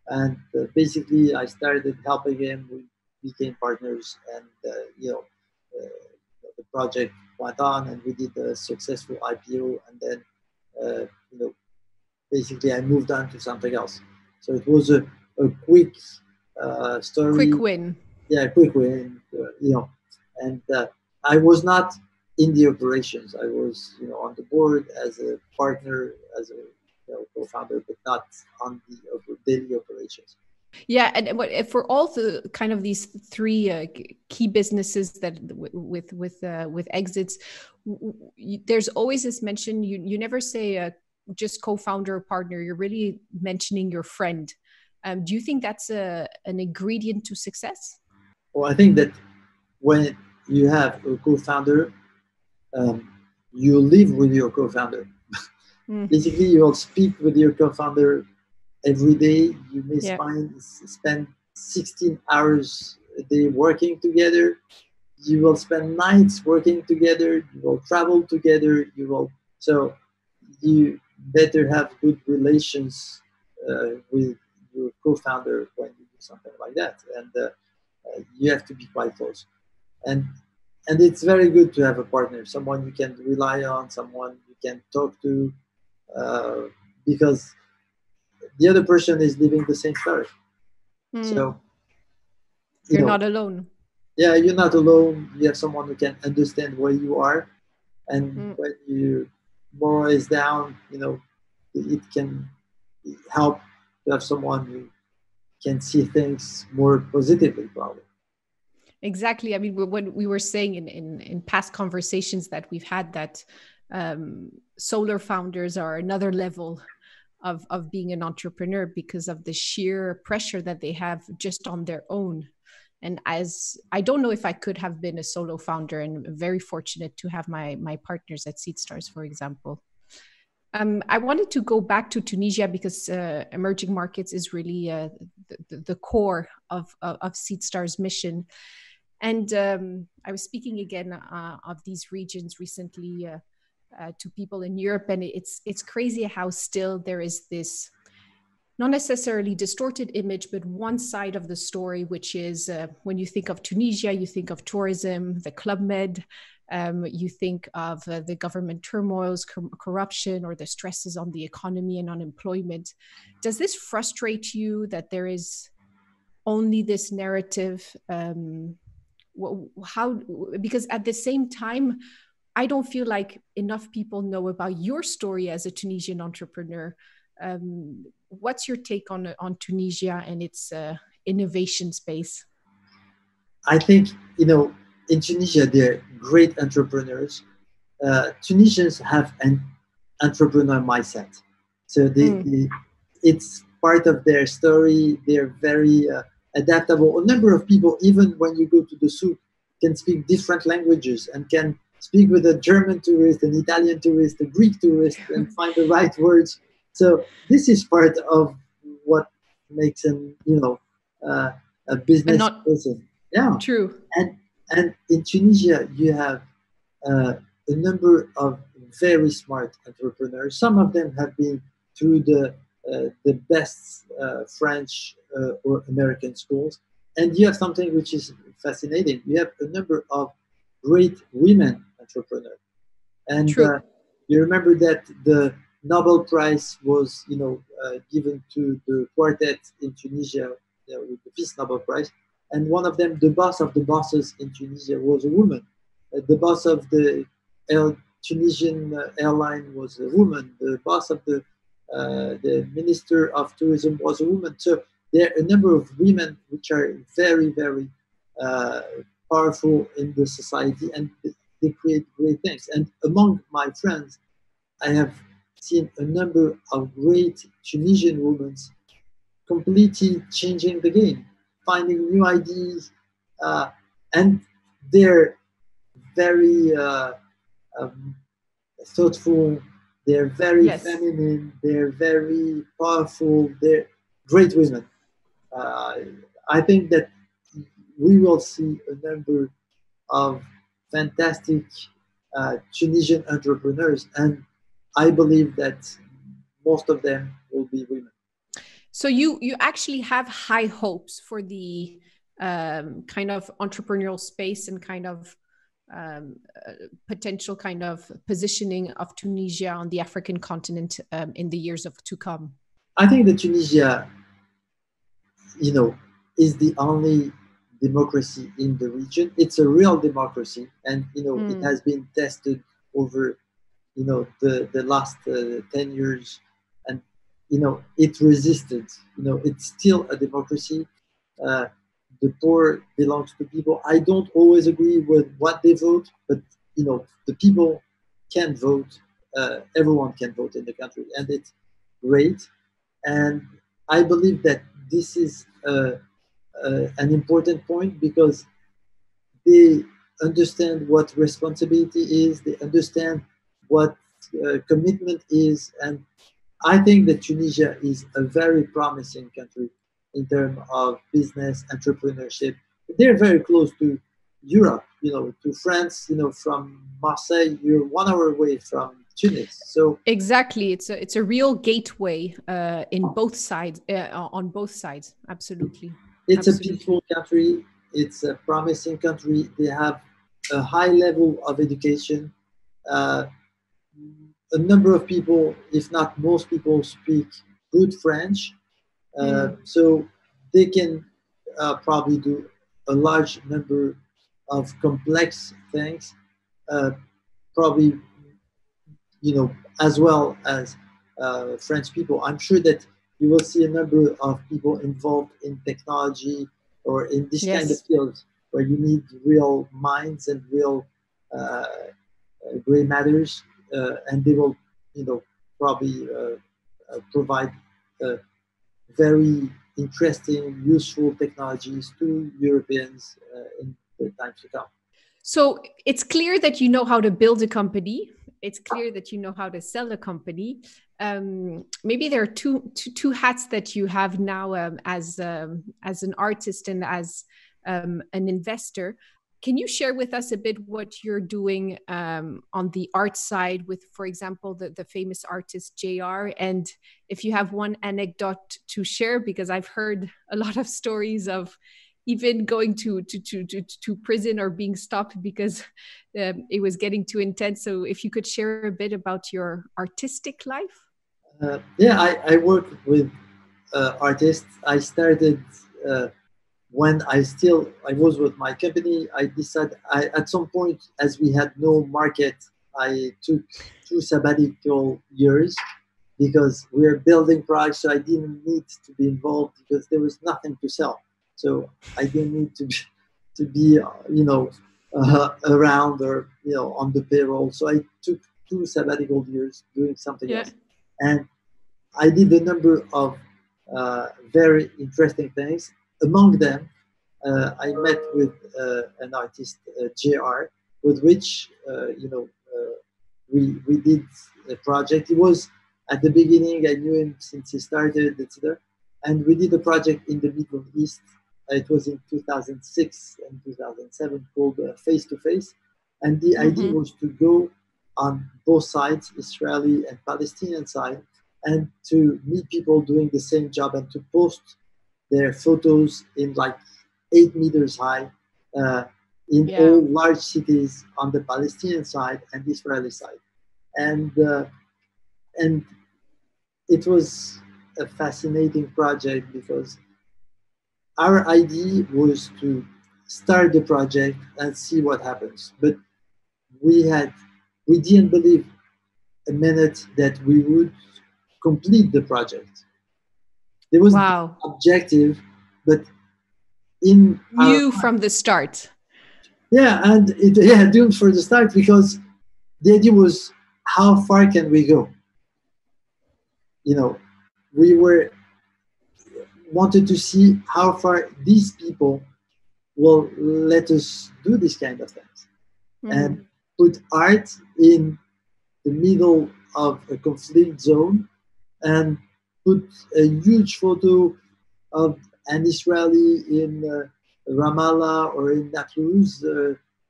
Speaker 1: and basically I started helping him. We became partners, and uh, the project went on, and we did a successful IPO, and then uh, you know basically I moved on to something else. So it was a quick
Speaker 2: Quick
Speaker 1: story.
Speaker 2: win.
Speaker 1: Yeah, quick win. And I was not in the operations. I was, on the board as a partner, as a co-founder, but not on the daily operations.
Speaker 2: Yeah, and for all the kind of these three key businesses that with exits, there's always this mention. You never say just co-founder or partner. You're really mentioning your friend. Do you think that's an ingredient to success?
Speaker 1: Well, I think that when you have a co-founder, um, you live with your co-founder.
Speaker 2: Mm.
Speaker 1: Basically, you'll speak with your co-founder every day. You may
Speaker 2: Yeah.
Speaker 1: spend 16 hours a day working together. You will spend nights working together. You will travel together. So you better have good relations with your co-founder when you do something like that, and you have to be quite close. And it's very good to have a partner, someone you can rely on, someone you can talk to, uh, because the other person is living the same story.
Speaker 2: Mm.
Speaker 1: So,
Speaker 2: You're not alone.
Speaker 1: yeah, you're not alone. You have someone who can understand where you are. And
Speaker 2: Mm.
Speaker 1: when your morale is down, it can help to have someone who can see things more positively, probably.
Speaker 2: Exactly. I mean, when we were saying in past conversations that we've had that solar founders are another level of being an entrepreneur because of the sheer pressure that they have just on their own. And as I don't know if I could have been a solo founder, and very fortunate to have my partners at Seedstars, for example. I wanted to go back to Tunisia because emerging markets is really the core of Seedstars' mission. And I was speaking again of these regions recently to people in Europe, and it's crazy how still there is this not necessarily distorted image, but one side of the story, which is when you think of Tunisia, you think of tourism, the Club Med, you think of the government turmoils, corruption, or the stresses on the economy and unemployment. Does this frustrate you that there is only this narrative? How? Because at the same time, I don't feel like enough people know about your story as a Tunisian entrepreneur. What's your take on Tunisia and its innovation space?
Speaker 1: I think, in Tunisia, they're great entrepreneurs. Tunisians have an entrepreneur mindset. So it's part of their story. They're very adaptable. A number of people, even when you go to the souk, can speak different languages and can speak with a German tourist, an Italian tourist, a Greek tourist, and find the right words. So this is part of what makes an a
Speaker 2: And
Speaker 1: business
Speaker 2: not
Speaker 1: person. Yeah,
Speaker 2: true.
Speaker 1: and in Tunisia you have uh, a number of very smart entrepreneurs. Some of them have been through the best French or American schools, and you have something which is fascinating. You have a number of great women entrepreneurs, and
Speaker 2: True.
Speaker 1: you remember that the Nobel Prize was, given to the quartet in Tunisia, with the Peace Nobel Prize, and one of them, the boss of the bosses in Tunisia, was a woman. The boss of the Tunisian airline was a woman. The boss of the minister of tourism was a woman. So there are a number of women which are very, very uh, powerful in the society, and they create great things. And among my friends, I have seen a number of great Tunisian women completely changing the game, finding new ideas, and they're very um, thoughtful, they're very
Speaker 2: Yes.
Speaker 1: feminine, they're very powerful, they're great women. Uh, I think that we will see a number of fantastic Tunisian entrepreneurs, and I believe that most of them will be women.
Speaker 2: So you actually have high hopes for the kind of entrepreneurial space and kind of potential kind of positioning of Tunisia on the African continent in the years to come.
Speaker 1: I think that Tunisia, is the only democracy in the region. It's a real democracy, and it has been tested over the last 10 years, and it resisted. It's still a democracy. uh, the poor belongs to people. I don't always agree with what they vote, but the people can vote. Everyone can vote in the country, and it's great. And I believe that this is an important point, because they understand what responsibility is, they understand what commitment is, and I think that Tunisia is a very promising country in terms of business entrepreneurship. They're very close to Europe, to France. From Marseille, you're 1 hour away from Tunis. So
Speaker 2: exactly, it's a real gateway in both sides, on both sides. Absolutely,
Speaker 1: it's a
Speaker 2: absolutely.
Speaker 1: peaceful country. It's a promising country. They have a high level of education. Uh, a number of people, if not most people, speak good French. So they can probably do a large number of complex things, uh, probably, as well as French people. I'm sure that you will see a number of people involved in technology or in this kind of
Speaker 2: Yes.
Speaker 1: fields where you need real minds and real uh, gray matters, and they will, probably provide very interesting, useful technologies to Europeans in the times to come.
Speaker 2: So it's clear that you know how to build a company. It's clear that you know how to sell a company. Maybe there are two hats that you have now, as an artist and as an investor. Can you share with us a bit what you're doing on the art side with, for example, the famous artist JR? And if you have one anecdote to share, because I've heard a lot of stories of even going to prison or being stopped because it was getting too intense. So if you could share a bit about your artistic life.
Speaker 1: Yeah, I work with artists. I started when I was with my company. I decided at some point, as we had no market, I took 2 sabbatical years because we were building products. So I didn't need to be involved because there was nothing to sell. So I didn't need to be around or on the payroll. So I took 2 sabbatical years doing something
Speaker 2: Yeah.
Speaker 1: else, and I did a number of very interesting things. Among them, I met with an artist, JR, with which we did a project. It was at the beginning. I knew him since he started, etc. And we did a project in the Middle East. It was in 2006 and 2007, called Face to Face. And the idea was to go on both sides, Israeli and Palestinian side, and to meet people doing the same job and to post their photos in like 8 meters high in
Speaker 2: Yeah.
Speaker 1: all large cities on the Palestinian side and the Israeli side. And it was a fascinating project because our idea was to start the project and see what happens. But we didn't believe a minute that we would complete the project. There was the
Speaker 2: Wow.
Speaker 1: objective, but in our
Speaker 2: New from the start.
Speaker 1: doomed for the start, because the idea was, how far can we go? We were wanted to see how far these people will let us do this kind of things, and put art in the middle of a conflict zone, and put a huge photo of an Israeli in Ramallah or in Nablus,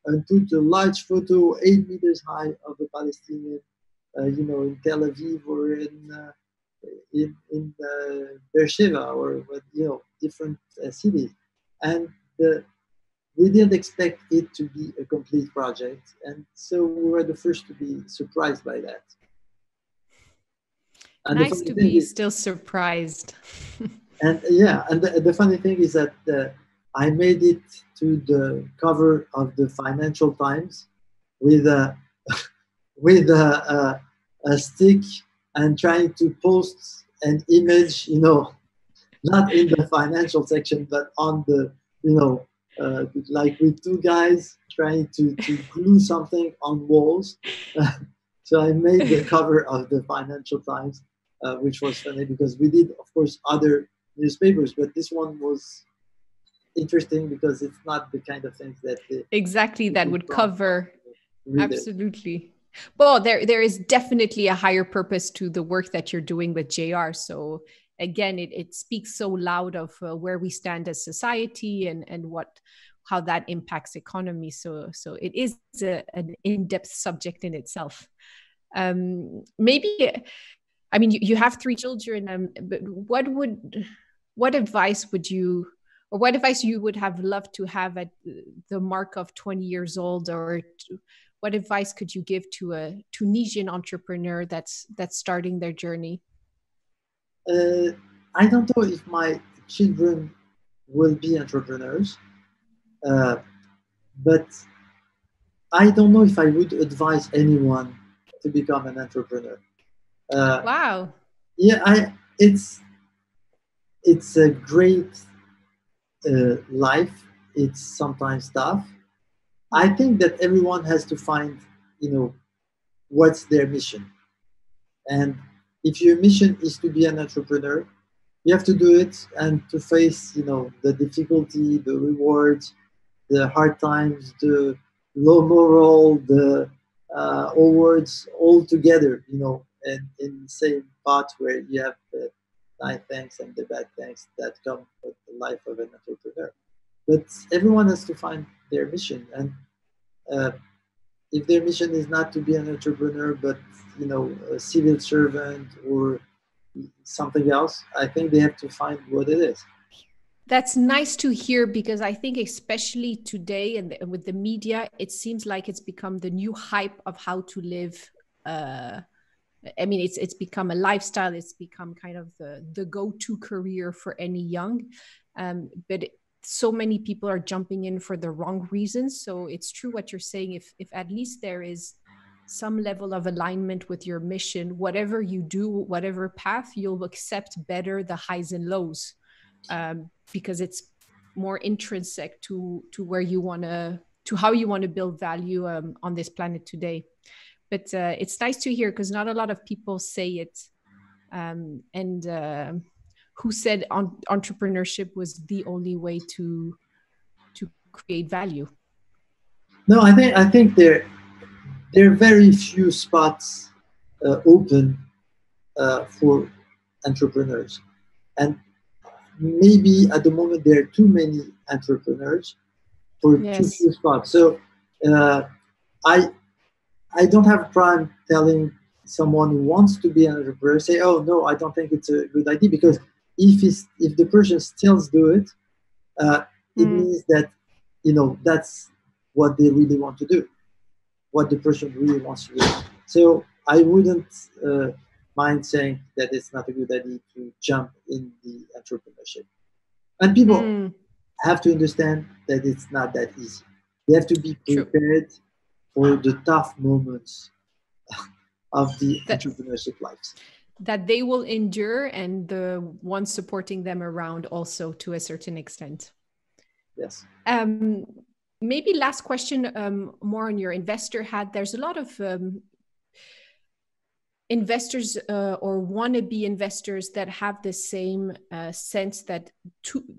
Speaker 1: and put a large photo 8 meters high of a Palestinian, in Tel Aviv or in Beersheba or different cities, and we didn't expect it to be a complete project, and so we were the first to be surprised by that. And
Speaker 2: nice to be still surprised.
Speaker 1: And the funny thing is that I made it to the cover of the Financial Times with a a stick and trying to post an image, not in the financial section, but on the, like with two guys trying to glue something on walls. So I made the cover of the Financial Times, which was funny because we did, of course, other newspapers, but this one was interesting because it's not the kind of things that
Speaker 2: that would cover. Absolutely. Well, there is definitely a higher purpose to the work that you're doing with JR. So again, it speaks so loud of where we stand as society and how that impacts economy. So it is an in-depth subject in itself. Maybe, I mean, you have 3 children, but what advice would you, or what advice you would have loved to have at the mark of 20 years old, or what advice could you give to a Tunisian entrepreneur that's starting their journey?
Speaker 1: I don't know if my children will be entrepreneurs, but I don't know if I would advise anyone to become an entrepreneur.
Speaker 2: Wow.
Speaker 1: Yeah, it's a great life. It's sometimes tough. I think that everyone has to find, what's their mission. And if your mission is to be an entrepreneur, you have to do it and to face, the difficulty, the rewards, the hard times, the low moral, the awards all together, and in the same pot where you have the nice things and the bad things that come with the life of an entrepreneur. But everyone has to find their mission, and if their mission is not to be an entrepreneur, but a civil servant or something else, I think they have to find what it is.
Speaker 2: That's nice to hear, because I think especially today and with the media, it seems like it's become the new hype of how to live. I mean, it's become a lifestyle. It's become kind of the go-to career for any young. But so many people are jumping in for the wrong reasons. So it's true what you're saying. If at least there is some level of alignment with your mission, whatever you do, whatever path, you'll accept better the highs and lows, because it's more intrinsic to where you want to how you want to build value on this planet today. But it's nice to hear, because not a lot of people say it. And who said entrepreneurship was the only way to create value?
Speaker 1: No, I think there are very few spots open for entrepreneurs, and maybe at the moment there are too many entrepreneurs for too few spots. So I don't have a problem telling someone who wants to be an entrepreneur, say, oh no, I don't think it's a good idea, because if the person still do it, it means that that's what they really want to do, what the person really wants to do. So I wouldn't mind saying that it's not a good idea to jump in the entrepreneurship. And people have to understand that it's not that easy. They have to be prepared for the tough moments of the entrepreneurship lives.
Speaker 2: That they will endure, and the ones supporting them around also, to a certain extent.
Speaker 1: Yes.
Speaker 2: Maybe last question, more on your investor hat. There's a lot of investors or wannabe investors that have the same sense that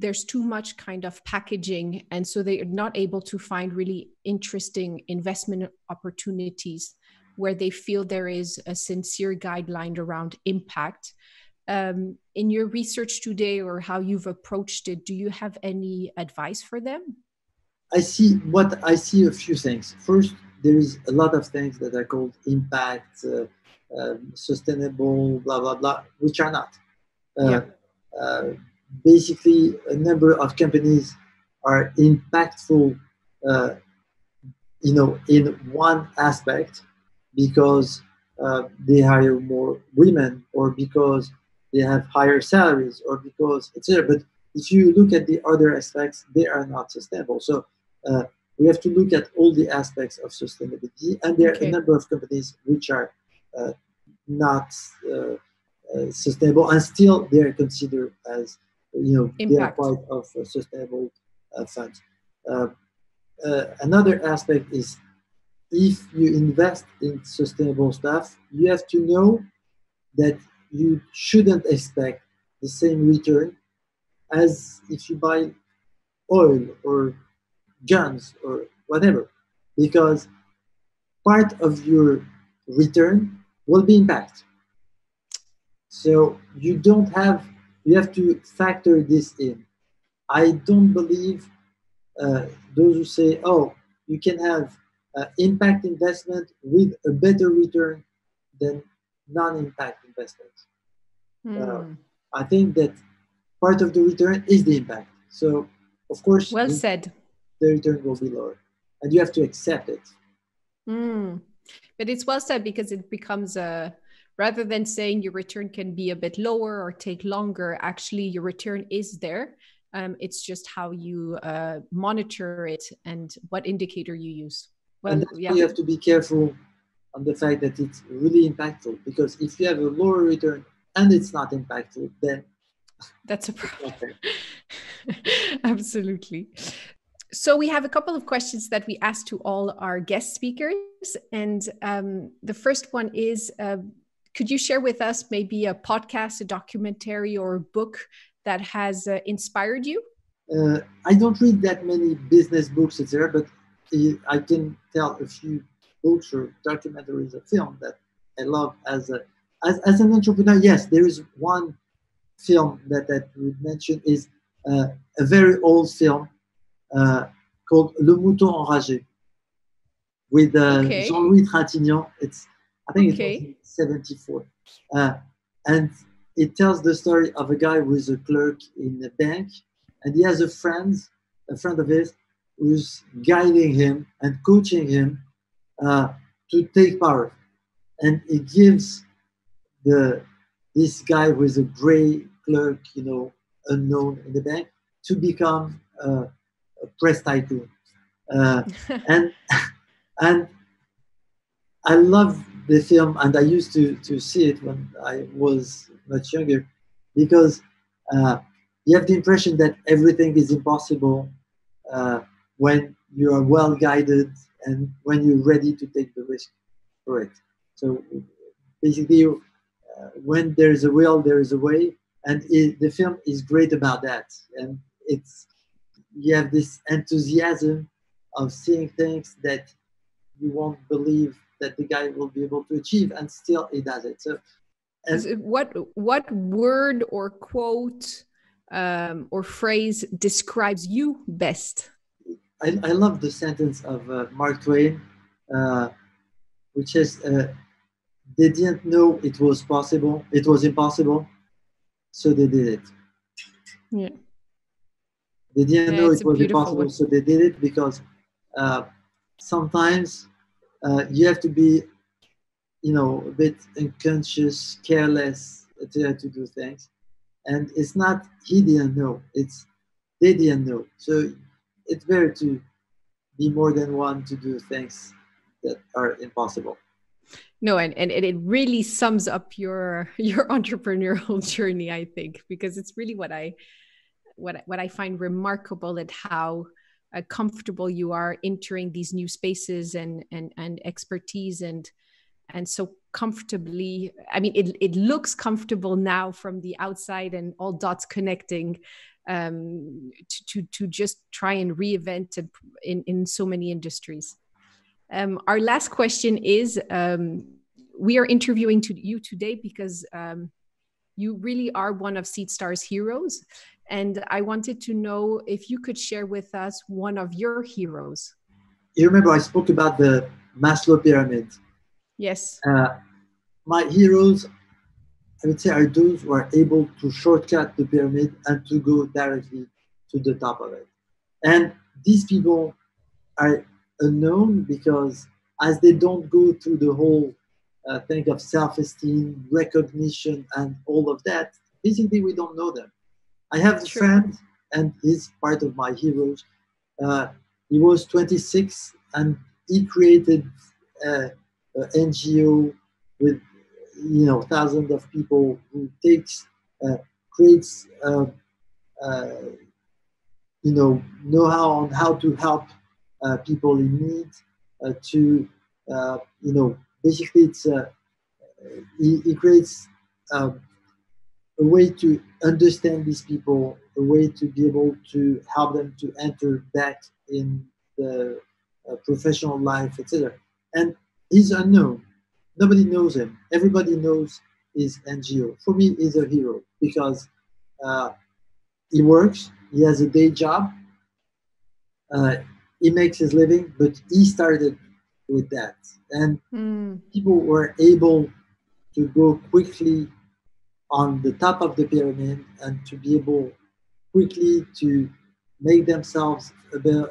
Speaker 2: there's too much kind of packaging, and so they're not able to find really interesting investment opportunities where they feel there is a sincere guideline around impact. In your research today, or how you've approached it, do you have any advice for them?
Speaker 1: I see a few things. First, there is a lot of things that are called impact, sustainable, blah blah blah, which are not. Uh, Basically, a number of companies are impactful, uh, in one aspect because they hire more women, or because they have higher salaries, or because etc. But if you look at the other aspects, they are not sustainable. So we have to look at all the aspects of sustainability, and there are a number of companies which are not sustainable, and still they are considered as they are part of a sustainable fund. Another aspect is, if you invest in sustainable stuff, you have to know that you shouldn't expect the same return as if you buy oil or guns or whatever, because part of your return will be impact. So you have to factor this in. I don't believe those who say, oh, you can have impact investment with a better return than non-impact investment. I think that part of the return is the impact. So, of course,
Speaker 2: well said,
Speaker 1: the return will be lower, and you have to accept it.
Speaker 2: But it's well said, because it becomes rather than saying your return can be a bit lower or take longer, actually your return is there. It's just how you monitor it and what indicator you use.
Speaker 1: Well, and that's why you have to be careful on the fact that it's really impactful, because if you have a lower return and it's not impactful, then
Speaker 2: that's a problem. Absolutely. So we have a couple of questions that we ask to all our guest speakers. And the first one is, could you share with us maybe a podcast, a documentary, or a book that has inspired you?
Speaker 1: I don't read that many business books, etc., but I can tell a few books or documentaries or film that I love as an entrepreneur. Yes, there is one film that we mentioned, is a very old film called Le Mouton Enragé with Jean-Louis Trintignant. I think it was 74. And it tells the story of a guy who is a clerk in a bank, and he has a friend of his, who's guiding him and coaching him to take power. And it gives this guy who is a gray clerk, unknown in the bank, to become a press tycoon. And I love the film, and I used to see it when I was much younger, because you have the impression that everything is impossible when you are well guided and when you're ready to take the risk for it. So basically, when there is a will, there is a way, and the film is great about that. And you have this enthusiasm of seeing things that you won't believe that the guy will be able to achieve, and still he does it. So,
Speaker 2: what word or quote or phrase describes you best?
Speaker 1: I love the sentence of Mark Twain, which is, they didn't know it was possible. It was impossible, so they did it.
Speaker 2: Yeah.
Speaker 1: They didn't know it was impossible, so they did it, because sometimes you have to be, a bit unconscious, careless to do things. And it's not he didn't know, it's they didn't know. So it's better to be more than one to do things that are impossible.
Speaker 2: No, and it really sums up your entrepreneurial journey, I think, because it's really what I find remarkable at how comfortable you are entering these new spaces and expertise and so comfortably, I mean, it looks comfortable now from the outside and all dots connecting, to just try and reinvent it in so many industries. Our last question is, we are interviewing you today because you really are one of Seedstars' heroes. And I wanted to know if you could share with us one of your heroes.
Speaker 1: You remember I spoke about the Maslow Pyramid.
Speaker 2: Yes.
Speaker 1: My heroes, I would say, are those who are able to shortcut the pyramid and to go directly to the top of it. And these people are unknown because as they don't go through the whole thing of self-esteem, recognition, and all of that, basically we don't know them. I have a friend, and he's part of my heroes. He was 26 and he created an NGO with thousands of people who creates know-how on how to help people in need. Basically, he creates a way to understand these people, a way to be able to help them to enter back in the professional life, etc. And he's unknown. Nobody knows him. Everybody knows his NGO. For me, he's a hero because he works, he has a day job, he makes his living, but he started with that. And people were able to go quickly on the top of the pyramid and to be able quickly to make themselves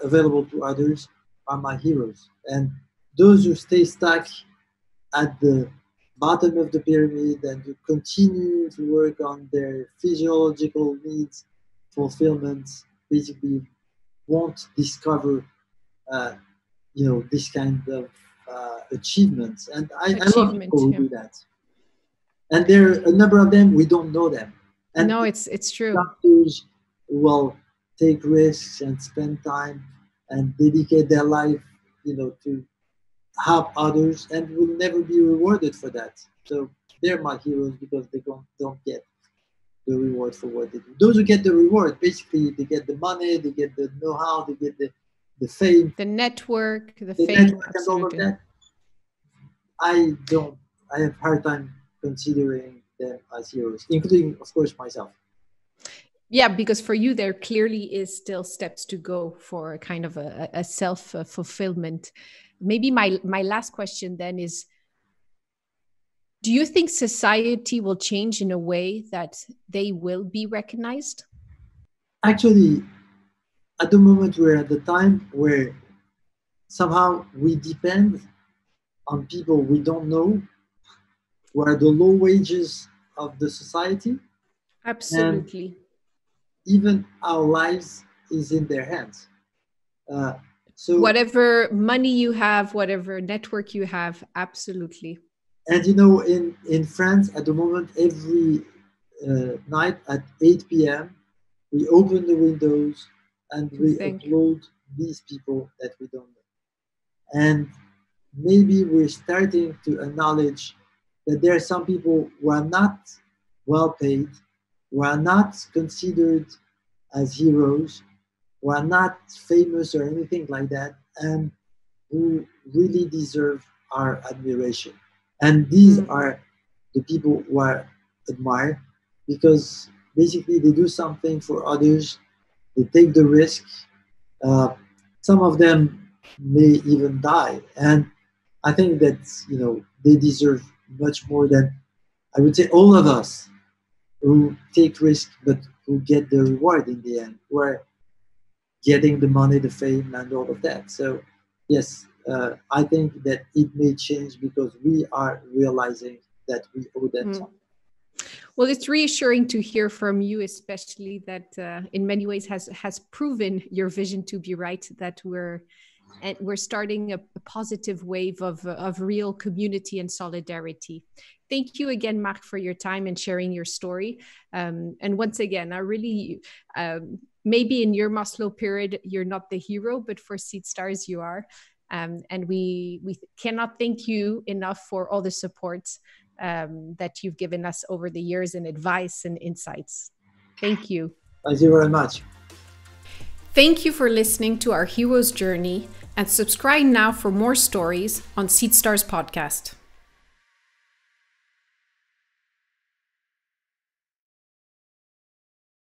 Speaker 1: available to others are my heroes. And those who stay stuck at the bottom of the pyramid and to continue to work on their physiological needs, fulfillment, basically won't discover this kind of achievements. And I love people who do that. And there are a number of them, we don't know them. And
Speaker 2: no, it's true.
Speaker 1: Doctors will take risks and spend time and dedicate their life, to help others, and will never be rewarded for that. So they're my heroes because they don't get the reward for what they do. Those who get the reward, basically, they get the money, they get the know-how, they get the fame,
Speaker 2: the network, the fame,
Speaker 1: network, and all of that. I have a hard time considering them as heroes, including, of course, myself.
Speaker 2: Yeah, because for you, there clearly is still steps to go for kind of a self-fulfillment. Maybe my last question then is, do you think society will change in a way that they will be recognized?
Speaker 1: Actually, at the moment, we're at the time where somehow we depend on people we don't know, who are the low wages of the society.
Speaker 2: Absolutely.
Speaker 1: And even our lives is in their hands. So
Speaker 2: whatever money you have, whatever network you have, absolutely.
Speaker 1: And in France at the moment, every night at 8 p.m., we open the windows and we upload these people that we don't know. And maybe we're starting to acknowledge that there are some people who are not well paid, who are not considered as heroes, who are not famous or anything like that, and who really deserve our admiration. And these are the people who I admire because basically they do something for others, they take the risk. Some of them may even die. And I think that, they deserve much more than, I would say, all of us who take risk but who get the reward in the end, who are getting the money, the fame, and all of that. So, yes, I think that it may change because we are realizing that we owe them something.
Speaker 2: Well, it's reassuring to hear from you, especially that in many ways has proven your vision to be right, that we're starting a positive wave of real community and solidarity. Thank you again, Marc, for your time and sharing your story. And once again, I really, maybe in your Maslow pyramid, you're not the hero, but for Seedstars, you are. And we cannot thank you enough for all the support that you've given us over the years, and advice and insights. Thank you.
Speaker 1: Thank you very much.
Speaker 2: Thank you for listening to our hero's journey, and subscribe now for more stories on Seedstars podcast.